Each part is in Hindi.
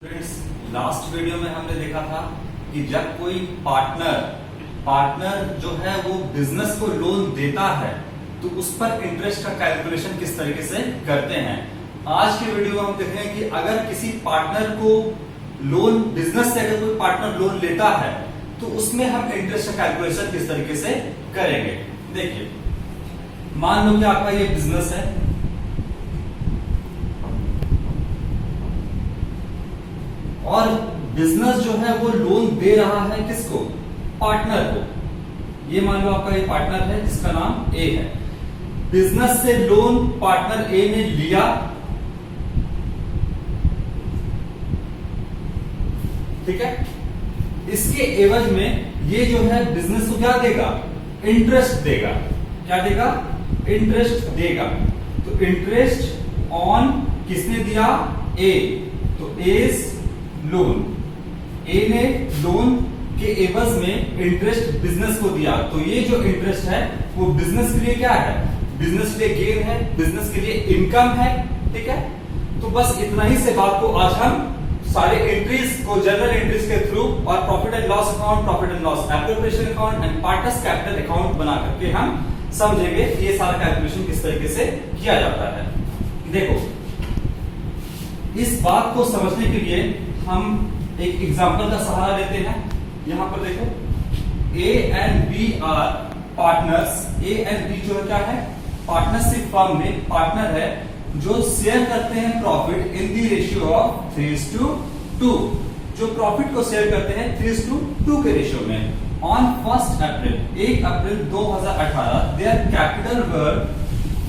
फ्रेंड्स, लास्ट वीडियो में हमने देखा था कि जब कोई पार्टनर जो है वो बिजनेस को लोन देता है तो उस पर इंटरेस्ट का कैलकुलेशन किस तरीके से करते हैं। आज के वीडियो में हम देखेंगे कि अगर किसी पार्टनर को लोन बिजनेस से अगर कोई पार्टनर लोन लेता है तो उसमें हम इंटरेस्ट का कैलकुलेशन किस तरीके से करेंगे। देखिए, मान लो कि आपका ये बिजनेस है और बिजनेस जो है वो लोन दे रहा है किसको? पार्टनर को। ये मान लो आपका ये पार्टनर है जिसका नाम ए है। बिजनेस से लोन पार्टनर ए ने लिया, ठीक है। इसके एवज में ये जो है बिजनेस को क्या देगा? इंटरेस्ट देगा। क्या देगा? इंटरेस्ट देगा। तो इंटरेस्ट ऑन किसने दिया? ए। तो एज लोन, ए ने लोन के एवज में इंटरेस्ट बिजनेस को दिया। तो ये जो इंटरेस्ट है वो बिजनेस के लिए क्या है? बिजनेस के लिए गेन है, बिजनेस के लिए इनकम है, ठीक है। तो बस इतना ही से बात को आज हम सारे एंट्रीज को जनरल एंट्रीज के थ्रू और profit and loss account, profit and loss appropriation account and partners capital account बना करके हम समझेंगे ये सारा कैलकुलेशन किस तरीके से किया जाता है। देखो, इस बात को समझने के लिए हम एक एग्जांपल का सहारा लेते हैं। यहां पर देखो, A and B are partners. A and B जो क्या है? पार्टनरशिप फर्म में पार्टनर है जो शेयर करते हैं profit in the ratio of 3:2। जो प्रॉफिट को शेयर करते हैं 3:2 के रेशियो में। On 1 April 2018 there capital were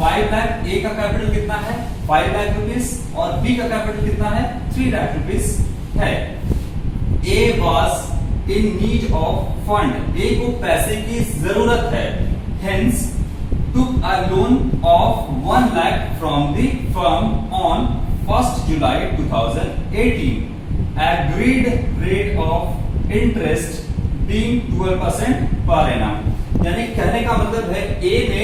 5 lakh. A का कैपिटल कितना है? 5 लाख रुपीस और बी का कैपिटल कितना है? 3 लाख रुपीस है। A was in need of fund. A को पैसे की जरूरत है। Hence took a loan of 1 lakh from the firm on 1 July 2018। Agreed rate of interest being 12% per annum. यानी कहने का मतलब है ए ने,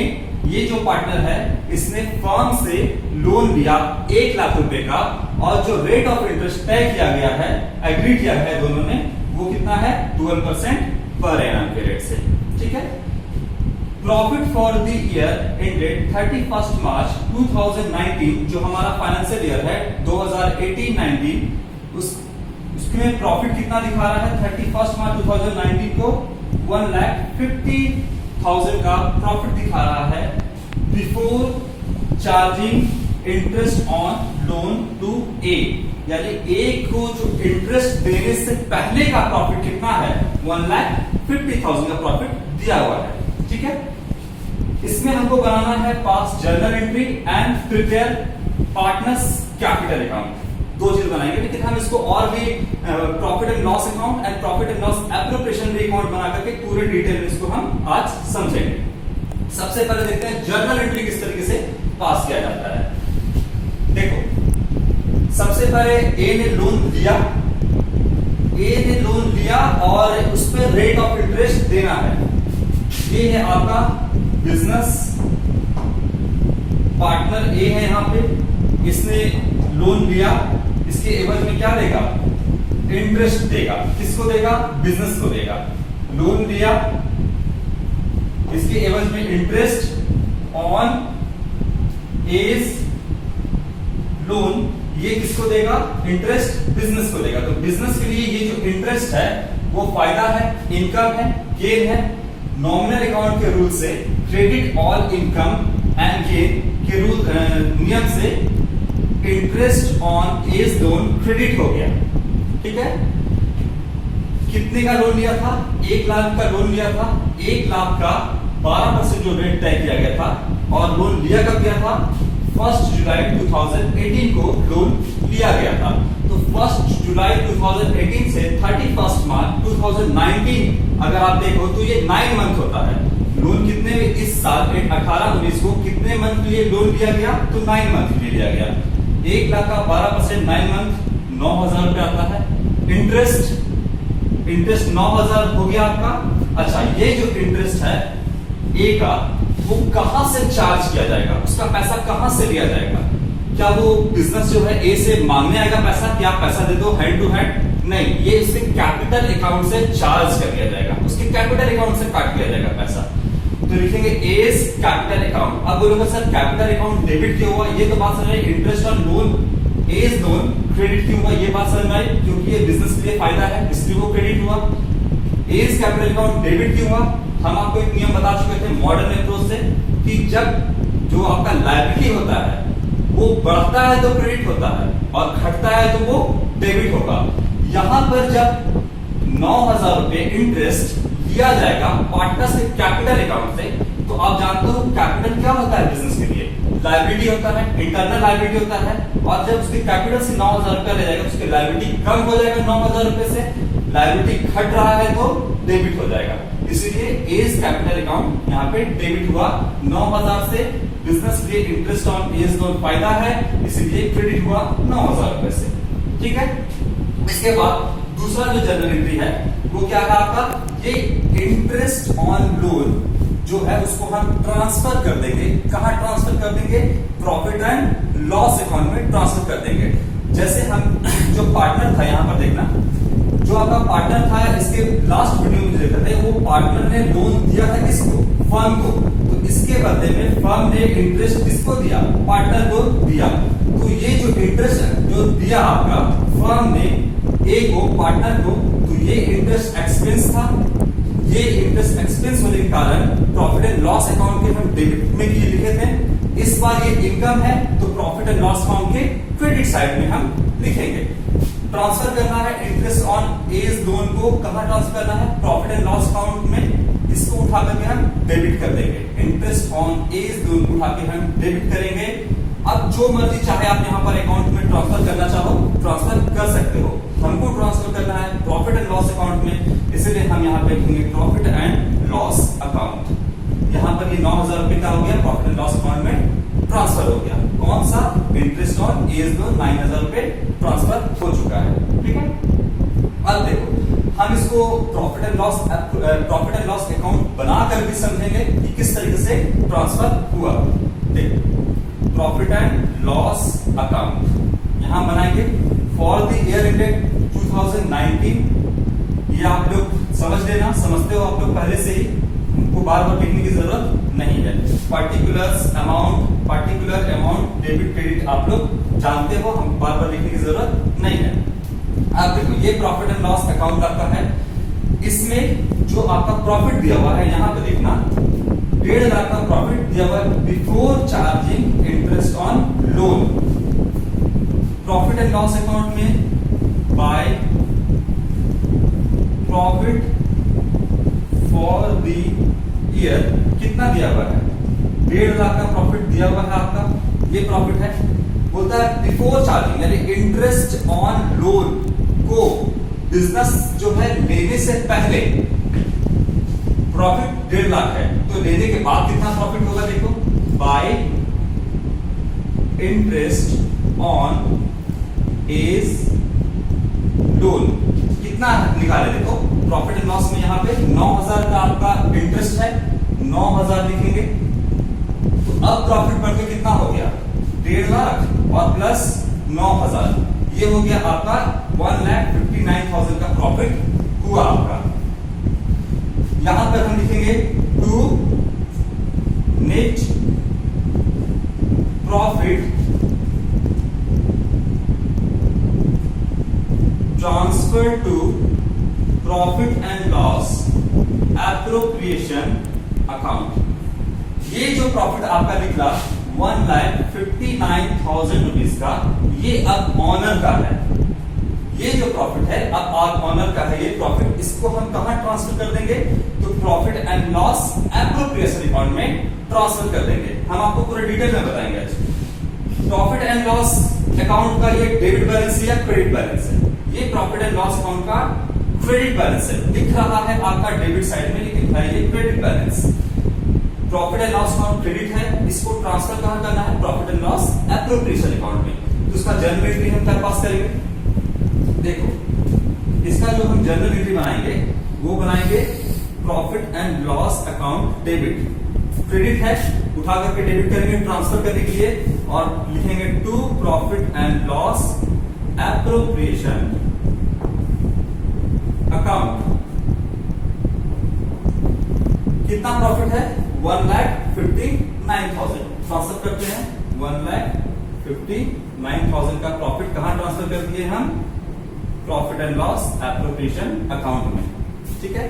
ये जो पार्टनर है, इसने फर्म से लोन लिया 1 लाख रुपए का और जो रेट ऑफ इंटरेस्ट तय किया गया है, एग्री किया है दोनों ने, वो कितना है? 12% पर एनम के रेट से, ठीक है। Profit for the year ended 31 मार्च 2019, जो हमारा फाइनेंशियल ईयर है 2018-19, उसमें प्रॉफिट कितना दिखा रहा है? 31 मार्च 2019 को 1,50,000 का प्रॉफिट दिखा रहा है before charging interest on loan to A. यानी ए को जो इंटरेस्ट देने से पहले का प्रॉफिट कितना है? 1,50,000 का प्रॉफिट दिया हुआ है, ठीक है। इसमें हमको बनाना है पास journal entry and prepare partners capital account. दो चीज बनाएंगे, लेकिन हम इसको और भी profit and loss account and profit and loss appropriation account बना करके पूरे डिटेल में इसको हम आज समझेंगे। सबसे पहले देखते हैं जर्नल एंट्री किस तरीके से पास किया जाता है। देखो, सबसे पहले ए ने लोन लिया, और उस पर रेट ऑफ इंटरेस्ट देना है। ये है आपका बिजनेस, पार्टनर ए है यहां पे, इसने लोन लिया, इसके एवज में क्या देगा? इंटरेस्ट देगा। किसको देगा? बिजनेस को देगा। लोन लिया, इसके एवज में इंटरेस्ट ऑन एज लोन, ये किसको देगा? इंटरेस्ट बिजनेस को देगा। तो बिजनेस के लिए ये जो इंटरेस्ट है वो फायदा है, इनकम है, गेन है। नॉमिनल अकाउंट के रूल से credit all income and gain के रूल नियम से interest on A's loan credit हो गया, ठीक है। कितने का लोन लिया था? 1 लाख का लोन लिया था। 1 लाख का 12% जो रेट तय किया गया था, और लोन लिया कब गया था? 1 जुलाई 2018 को लोन लिया गया था। तो 1 जुलाई 2018 से 31 मार्च 2019 अगर आप देखो तो ये 9 मंथ होता है। लोन कितने इस साल 18-19 को कितने मंथ के लिए लोन लिया गया? तो 9 मंथ के लिए लिया गया। 1 लाख का 12% 9 मंथ 9,000 रुपए आता है। इंटरेस्ट 9,000 हो गया आपका। अच्छा, ये जो इंटरेस्ट है ए का, वो कहां से चार्ज किया जाएगा? उसका पैसा कहां से लिया जाएगा? क्या वो बिजनेस जो है ए से मांगने आएगा पैसा कि आप पैसा दे दो हैंड टू हैंड? नहीं, ये उसके कैपिटल अकाउंट से चार्ज कर दिया जाएगा, उसके कैपिटल अकाउंट से काट लिया जाएगा पैसा। तो लिखेंगे एज कैपिटल अकाउंट। अब बोलोगे सर कैपिटल अकाउंट डेबिट क्यों हुआ? ये तो बात समझ में, interest on loan A's loan credit क्यों हुआ? ये बात समझ में आई, क्योंकि ये बिजनेस के लिए फायदा है इसलिए वो क्रेडिट हुआ। एज कैपिटल अकाउंट डेबिट क्यों हुआ? हम आपको एक नियम बता चुके थे मॉडर्न अप्रोच से कि जब जो आपका लायबिलिटी होता है वो बढ़ता है तो क्रेडिट होता है और घटता है तो वो डेबिट होगा। यहां पर जब 9,000 रुपए इंटरेस्ट लिया जाएगा पार्टनर्स के कैपिटल अकाउंट से, तो आप जानते हो कैपिटल क्या होता है बिजनेस के लिए? लायबिलिटी होता है, इंटरनल लायबिलिटी होता है। और जब उसके कैपिटल से 9,000 रुपया ले जाएगा तो उसकी लायबिलिटी कम हो जाएगा 9,000 रुपए से, लायबिलिटी घट रहा है तो डेबिट हो जाएगा। इसीलिए एज कैपिटल अकाउंट यहाँ पे डेबिट हुआ 9,000 से। बिजनेस के लिए इंटरेस्ट ऑन एज लोन फायदा है, इसीलिए क्रेडिट हुआ 9,000 रुपए से। ठीक है, इसके बाद दूसरा जो जर्नल एंट्री है वो क्या है आपका? ये इंटरेस्ट ऑन लोन जो है उसको हम ट्रांसफर कर देंगे। कहां ट्रांसफर कर देंगे? प्रॉफिट एंड लॉस अकाउंट में ट्रांसफर कर देंगे। जैसे हम जो पार्टनर था, यहां पर देखना, जो आपका पार्टनर था इसके लास्ट वीडियो में देखा था, वो पार्टनर ने लोन दिया था किसको? फर्म को। तो इसके बदले में फर्म ने इंटरेस्ट किसको दिया? पार्टनर को दिया। तो ये जो इंटरेस्ट है जो दिया आपका फर्म ने ए को, पार्टनर को, तो ये इंटरेस्ट एक्सपेंस था। ये इंटरेस्ट एक्सपेंस होने के कारण प्रॉफिट एंड लॉस अकाउंट के हम डेबिट में किए लिखे थे। इस बार ये इनकम है तो प्रॉफिट एंड लॉस अकाउंट के क्रेडिट साइड में हम लिखेंगे। ट्रांसफर करना है इंटरेस्ट ऑन एज लोन को, कहां ट्रांसफर करना है? प्रॉफिट एंड लॉस अकाउंट में। इसको उठा करके हम डेबिट कर देंगे। इंटरेस्ट ऑन एज लोन उठा के हम डेबिट करेंगे। अब जो मर्जी चाहे आप यहाँ पर अकाउंट में ट्रांसफर करना चाहो ट्रांसफर कर सकते हो। हमको ट्रांसफर करना है प्रॉफिट एंड लॉस अकाउंट में, इसलिए हम यहाँ पे लिखेंगे प्रॉफिट एंड लॉस अकाउंट। यहाँ पर ये 9,000 रुपए का हो गया, प्रॉफिट एंड लॉस अकाउंट में ट्रांसफर हो गया। कौन सा? इंटरेस्ट ऑन एज लोन 9,000 रुपए ट्रांसफर हो चुका है। ठीक है, अब देखो हम इसको प्रॉफिट एंड लॉस अकाउंट बनाकर भी समझेंगे कि किस तरीके से ट्रांसफर हुआ। देखो प्रॉफिट एंड लॉस अकाउंट यहां बनाएंगे फॉर द ईयर एंडेड 2019। ये आप लोग समझ लेना, समझते हो आप लोग पहले से ही, उनको बार बार लिखने की जरूरत नहीं है। पर्टिकुलर अमाउंट डेबिट क्रेडिट आप लोग जानते हो, हम बार बार लिखने की जरूरत नहीं है। अब देखो ये प्रॉफिट एंड लॉस अकाउंट आपका है। इसमें जो आपका प्रॉफिट दिया हुआ है यहां पर देखना 1.5 लाख का प्रॉफिट दिया हुआ है before charging interest on loan. Profit and loss account में by profit for the year कितना दिया हुआ है? 1.5 लाख का प्रॉफिट दिया हुआ है आपका, ये प्रॉफिट है। बोलता है बिफोर चार्जिंग यानी इंटरेस्ट ऑन लोन को बिजनेस जो है लेने से पहले प्रॉफिट 1.5 लाख है, तो लेने के बाद कितना प्रॉफिट होगा? देखो by interest on A's loan कितना निकाले? देखो प्रॉफिट एंड लॉस में यहाँ पे 9,000 का आपका इंटरेस्ट है, 9,000 लिखेंगे। तो अब प्रॉफिट बढ़ के कितना हो गया? 1.5 लाख और प्लस 9,000, ये हो गया आपका 1,59,000 का प्रॉफिट हुआ आपका। यहां पर हम लिखेंगे to net profit transfer to profit and loss appropriation account. ये जो प्रॉफिट आपका निकला 1,59,000 रुपीज का, ये अब ऑनर का है। ये जो प्रॉफिट है अब ऑनर का है ये प्रॉफिट, इसको हम कहां ट्रांसफर कर देंगे? तो profit and loss appropriation account में ट्रांसफर कर देंगे। हम आपको पूरे डिटेल में बताएंगे आज। प्रॉफिट एंड लॉस अकाउंट का ये डेबिट बैलेंस है या क्रेडिट बैलेंस है? ये प्रॉफिट एंड लॉस अकाउंट का क्रेडिट बैलेंस है। दिख रहा है आपका डेबिट साइड में, लेकिन है ये credit balance. Profit and loss account credit है, इसको ट्रांसफर कहां करना है? Profit and loss appropriation account में। तो उसका जर्नल एंट्री हम क्या पास करेंगे? देखो इसका जो हम जर्नल एंट्री बनाएंगे वो बनाएंगे profit and loss account debit. Credit है, उठा करके डेबिट करेंगे ट्रांसफर करने के लिए। और लिखेंगे to profit and loss appropriation account. कितना प्रॉफिट है? 1,59,000। ट्रांसफर करते हैं 1,59,000 का प्रॉफिट कहां ट्रांसफर कर दिए हम? Profit and loss appropriation account में। ठीक है,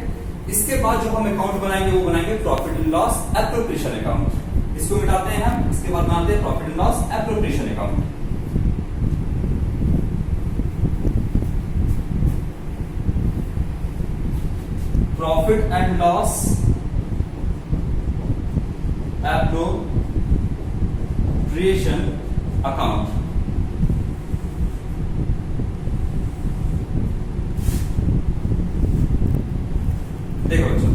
इसके बाद जो हम अकाउंट बनाएंगे वो बनाएंगे profit and loss appropriation account. इसको मिटाते हैं हम, इसके बाद बनाते हैं profit and loss appropriation account. Profit and loss appropriation account. देखो बच्चों,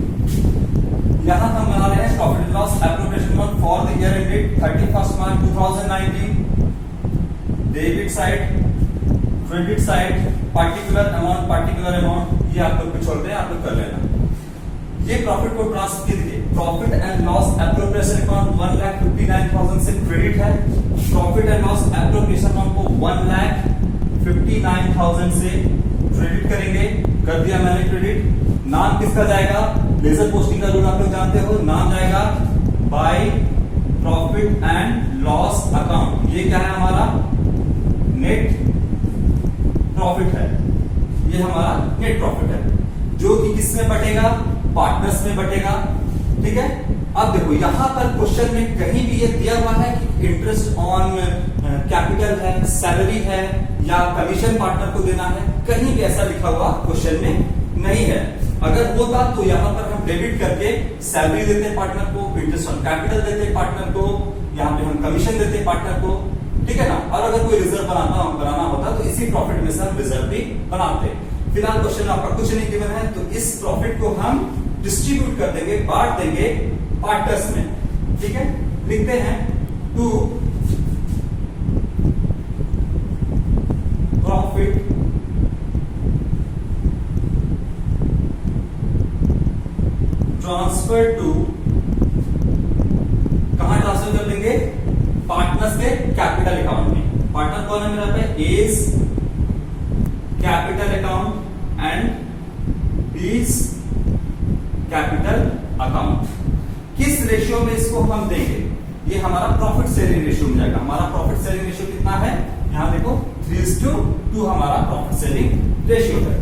यहां हम बना रहे हैं profit and loss appropriation account for the year ended 31 March 2019। Debit side, credit side, particular amount, ये आप लोग को छोड़ते हैं, आप लोग कर लेना। ये प्रॉफिट को ट्रांसफर कीजिए। Profit and loss appropriation account 1,59,000 से क्रेडिट है। Profit and loss appropriation account को 1,59,000 से क्रेडिट करेंगे। कर दिया मैंने क्रेडिट। नाम किसका जाएगा? लेजर पोस्टिंग का रूल आप लोग जानते हो। नाम जाएगा by profit and loss account. ये क्या है? हमारा नेट प्रॉफिट है। ये हमारा नेट प्रॉफिट है, जो कि किसमें बटेगा? पार्टनर्स में बटेगा। ठीक है, अब देखो यहां पर क्वेश्चन में कहीं भी ये दिया हुआ है कि इंटरेस्ट ऑन कैपिटल है, सैलरी है या कमीशन पार्टनर को देना है, कहीं भी ऐसा लिखा हुआ क्वेश्चन में नहीं है। अगर होता तो यहां पर हम डेबिट करके सैलरी देते पार्टनर को, इंटरेस्ट ऑन कैपिटल देते पार्टनर को, यहां पे हम कमीशन देते पार्टनर को। ठीक है ना। और अगर कोई रिजर्व बनाना होता तो इसी प्रॉफिट में से हम रिजर्व भी बनाते। फिलहाल क्वेश्चन में आपका कुछ नहीं गिवन है, तो इस प्रॉफिट को हम डिस्ट्रीब्यूट कर देंगे, बांट देंगे पार्टनर्स में। ठीक है, लिखते हैं टू प्रॉफिट ट्रांसफर टू, कहां ट्रांसफर कर देंगे? पार्टनर्स के कैपिटल अकाउंट में। पार्टनर कौन है मेरा पे? A's capital account and B's capital account. किस रेशियो में इसको हम देंगे? ये हमारा प्रॉफिट शेयरिंग रेशियो में जाएगा। हमारा प्रॉफिट शेयरिंग रेशियो कितना है? यहां देखो 3:2 हमारा प्रॉफिट शेयरिंग रेशियो है।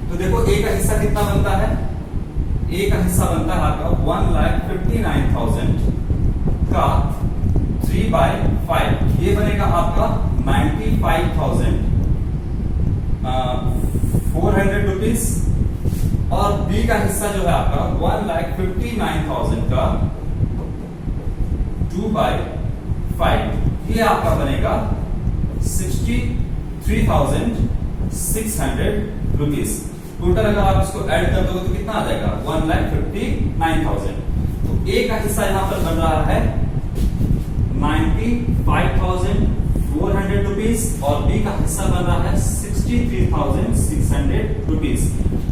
तो देखो ए का हिस्सा कितना बनता है? ए का हिस्सा बनता है आपका 1,59,000 का 3/5। ये बनेगा आपका 95,400 रुपीज। और बी का हिस्सा जो है आपका 1,59,000 का 2/5, ये आपका बनेगा 63,600 रुपीज। टोटल अगर आप इसको ऐड कर दोगे तो कितना आ जाएगा? 1,59,000। तो ए का हिस्सा यहां पर बन रहा है 95,400 रुपीज और बी का हिस्सा बन रहा है 63,600 रुपीज।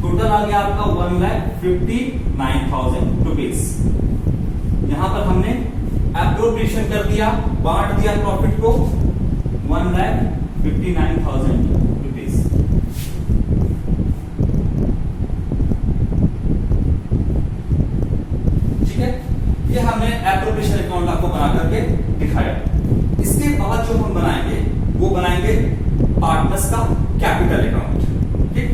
टोटल आ गया आपका 1,59,000 रुपीज। यहां पर हमने एप्रोप्रिएशन कर दिया, बांट दिया प्रॉफिट को 1,59,000 रुपीज। ठीक है, ये हमने एप्रोप्रिएशन अकाउंट आपको बना करके दिखाया। इसके बाद जो हम बनाएंगे वो बनाएंगे पार्टनर्स का कैपिटल अकाउंट। ठीक,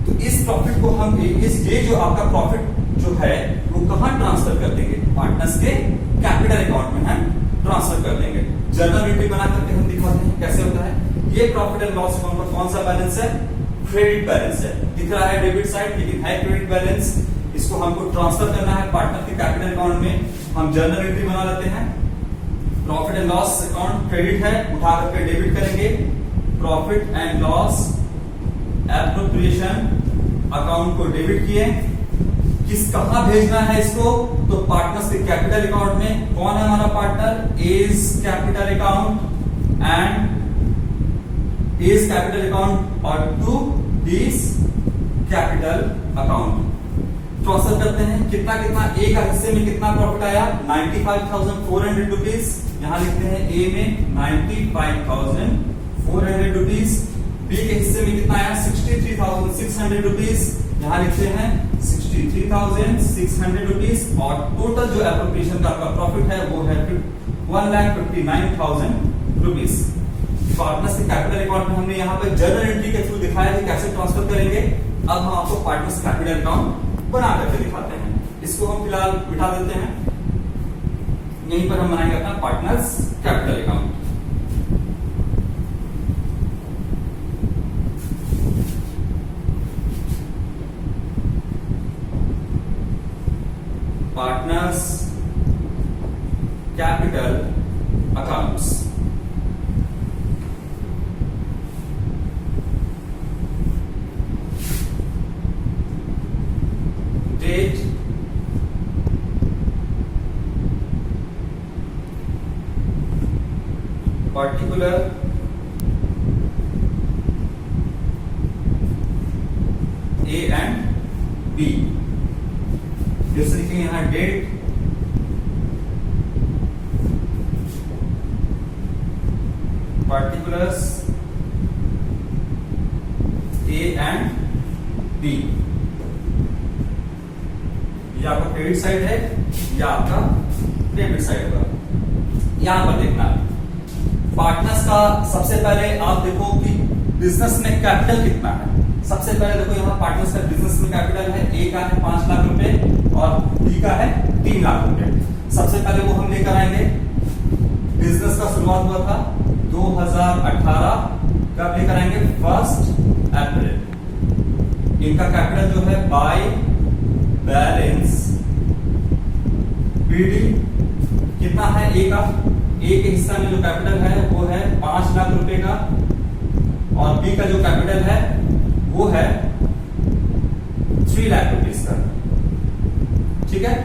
तो इस प्रॉफिट को हम ये जो आपका प्रॉफिट जो है वो कहां ट्रांसफर कर देंगे? पार्टनर्स के कैपिटल अकाउंट में हम ट्रांसफर कर देंगे। जर्नल एंट्री बना करके हम दिखाते हैं कैसे होता है। ये प्रॉफिट एंड लॉस अकाउंट पर कौन सा बैलेंस है? क्रेडिट बैलेंस है। दिख रहा है डेबिट साइड, लेकिन है क्रेडिट बैलेंस। इसको हमको ट्रांसफर करना है पार्टनर के कैपिटल अकाउंट में। हम जर्नल एंट्री बना लेते हैं। Profit and loss account credit है, उठा करके डेबिट करेंगे। Profit and loss appropriation account को डेबिट किए। किस कहां भेजना है इसको? तो पार्टनर्स के कैपिटल अकाउंट में। कौन है हमारा partner? A's capital account and A's capital account और to B's capital account. Transfer करते हैं। कितना कितना ए का हिस्से में कितना प्रॉफिट आया 95,400 रुपीज, यहां लिखते हैं ए में 95,400 रुपीज। बी के हिस्से में कितना आया 63,600 रुपीज, यहां लिखते हैं 63,600 रुपीज। और टोटल जो एप्रोप्रिएशन का आपका प्रॉफिट है वो है 1,59,000 रुपीज। पार्टनर्स के कैपिटल अकाउंट में हमने यहाँ पर जर्नल एंट्री के थ्रू दिखाया कि कैसे ट्रांसफर करेंगे। अब हम आपको पार्टनर्स कैपिटल अकाउंट बना करके दिखाते हैं। इसको हम फिलहाल बिठा देते हैं, यहीं पर हम बनाएंगे अपना partners capital account. Partners capital accounts. Date, particular, A and B. जैसे लिखेंगे यहां date, particulars A and B। ये आपका क्रेडिट साइड है या आपका डेबिट साइड होगा। यहां पर देखना पार्टनर्स का सबसे पहले आप देखो कि बिजनेस में कैपिटल कितना है। सबसे पहले देखो यहाँ पार्टनर्स का बिजनेस में कैपिटल है, ए का है 5 लाख रुपए और बी का है 3 लाख रुपए। सबसे पहले वो हम लेकर आएंगे। बिजनेस का शुरुआत हुआ था 2018, कब लेकर आएंगे 1 अप्रैल। इनका कैपिटल जो है बाय बैलेंस बीडी कितना है ए का, ए के हिस्सा में जो कैपिटल है वो है 5 लाख रुपए का और बी का जो कैपिटल है वो है 3 लाख रुपीस का। ठीक है,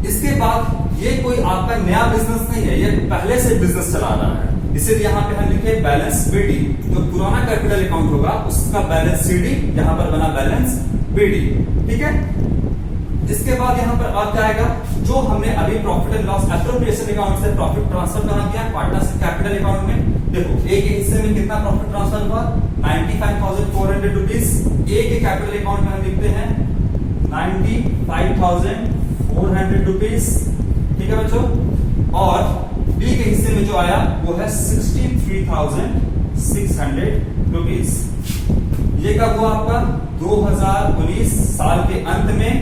इसके बाद ये कोई आपका नया बिजनेस नहीं है, ये पहले से बिजनेस चला रहा है, इसीलिए यहां पे हम लिखे बैलेंस बीडी। जो पुराना कैपिटल अकाउंट होगा उसका बैलेंस सीडी, यहां पर बना बैलेंस बीडी। ठीक है, इसके बाद यहां पर आ जाएगा जो हमने अभी profit and loss appropriation account से प्रॉफिट ट्रांसफर कहां किया, पार्टनर्स कैपिटल अकाउंट में। देखो ए के हिस्से में कितना प्रॉफिट ट्रांसफर हुआ 95,400 रुपीज। ए के कैपिटल अकाउंट में हम लिखते हैं 95,400 रुपीज। ठीक है बच्चों, और बी के हिस्से में जो आया वो है 63,600 रुपीज। ये कब हुआ आपका 2019 साल के अंत में,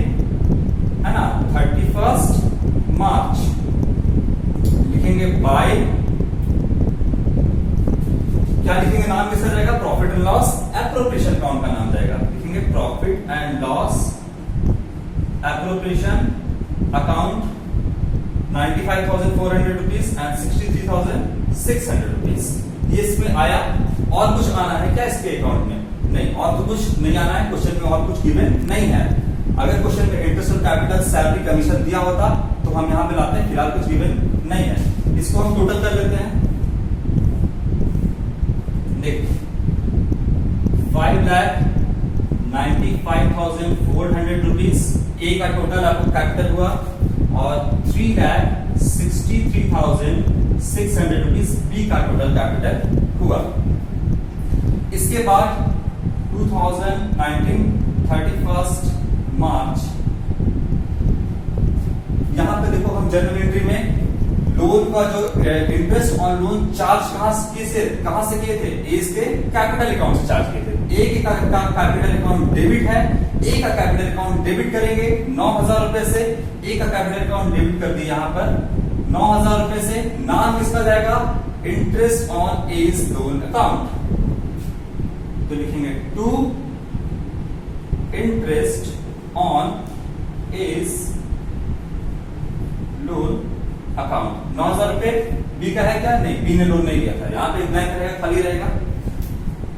है ना, 31 मार्च। लिखेंगे बाय, क्या लिखेंगे, नाम कैसा रहेगा, profit and loss appropriation account का नाम रहेगा। लिखेंगे profit and loss appropriation account 95,400 rupees and 63,600 rupees. ये इसमें आया। और कुछ आना है क्या इसके अकाउंट में? नहीं, और तो कुछ नहीं आना है। क्वेश्चन में और कुछ गिवन नहीं है। अगर क्वेश्चन में interest on capital, salary, commission दिया होता तो हम यहां पे लाते हैं। फिलहाल कुछ गिवन नहीं है। इसको हम टोटल कर लेते हैं। देखिए 5,95,400 रुपीज ए का टोटल आपको कैपिटल हुआ और 3,63,600 रुपीज बी का टोटल कैपिटल हुआ। इसके बाद 2019 31 मार्च, यहां पे देखो हम जर्नल एंट्री में लोन का जो इंटरेस्ट ऑन लोन चार्ज कहां से किए थे, ए के कैपिटल अकाउंट से चार्ज किए थे। ए का कैपिटल अकाउंट डेबिट है, ए का कैपिटल अकाउंट डेबिट करेंगे 9,000 रुपए से। ए का कैपिटल अकाउंट डेबिट कर दिया यहां पर 9,000 रुपए से। नाम किसका जाएगा, interest on A's loan account. तो लिखेंगे to interest on A's loan account. 9,000 रुपए बी का है क्या, नहीं, बी ने लोन नहीं लिया था। यहां पे ब्लैंक रहेगा, खाली रहेगा।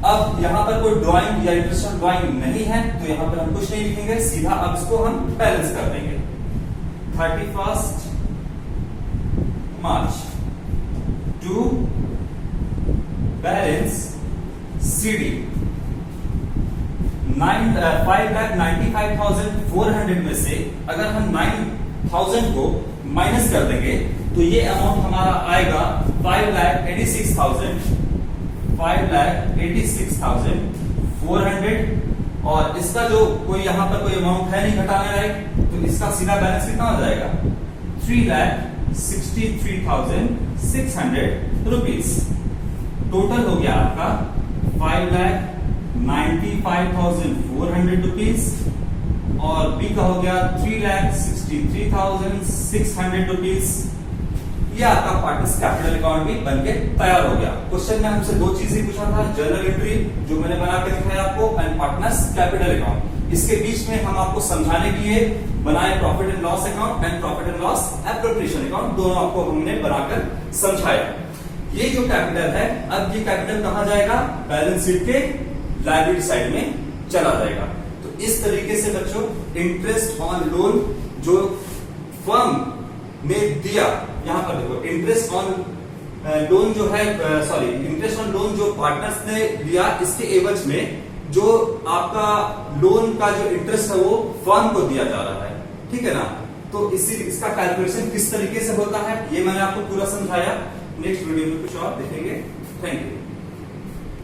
अब यहां पर कोई ड्राइंग या इंटरेस्ट ड्राइंग नहीं है तो यहां पर हम कुछ नहीं लिखेंगे, सीधा अब इसको हम बैलेंस कर देंगे। 31 मार्च टू बैलेंस सीडी 5,95,400 में से अगर हम 9,000 को माइनस कर देंगे तो ये अमाउंट हमारा आएगा 5,86,400 और इसका जो कोई यहां पर कोई अमाउंट है नहीं घटाने लायक, तो इसका सीधा बैलेंस कितना हो जाएगा 3,63,600 रुपीज। टोटल हो गया आपका 5,95,400 रुपीज और बी का हो गया 3,63,600 रुपीज। ये आपका पार्टनर्स कैपिटल अकाउंट भी बनके तैयार हो गया। क्वेश्चन में हमसे दो चीजें पूछा था, जर्नल एंट्री जो मैंने बना के दिखाया आपको एंड पार्टनर्स कैपिटल अकाउंट। इसके बीच में हम आपको समझाने के लिए बनाए profit and loss account and profit and loss appropriation account, दोनों आपको हमने बनाकर समझाया। ये जो कैपिटल है, अब ये कैपिटल कहां जाएगा, बैलेंस शीट के लायबिलिटी साइड में चला जाएगा। तो इस तरीके से बच्चों इंटरेस्ट ऑन लोन जो फर्म ने दिया, यहां पर देखो इंटरेस्ट ऑन लोन जो है, इंटरेस्ट ऑन लोन जो पार्टनर्स ने दिया, इसके एवज में जो आपका लोन का जो इंटरेस्ट है वो फर्म को दिया जा रहा है, ठीक है ना। तो इसका कैलकुलेशन किस तरीके से होता है ये मैंने आपको पूरा समझाया। नेक्स्ट वीडियो में कुछ और देखेंगे। Thank you.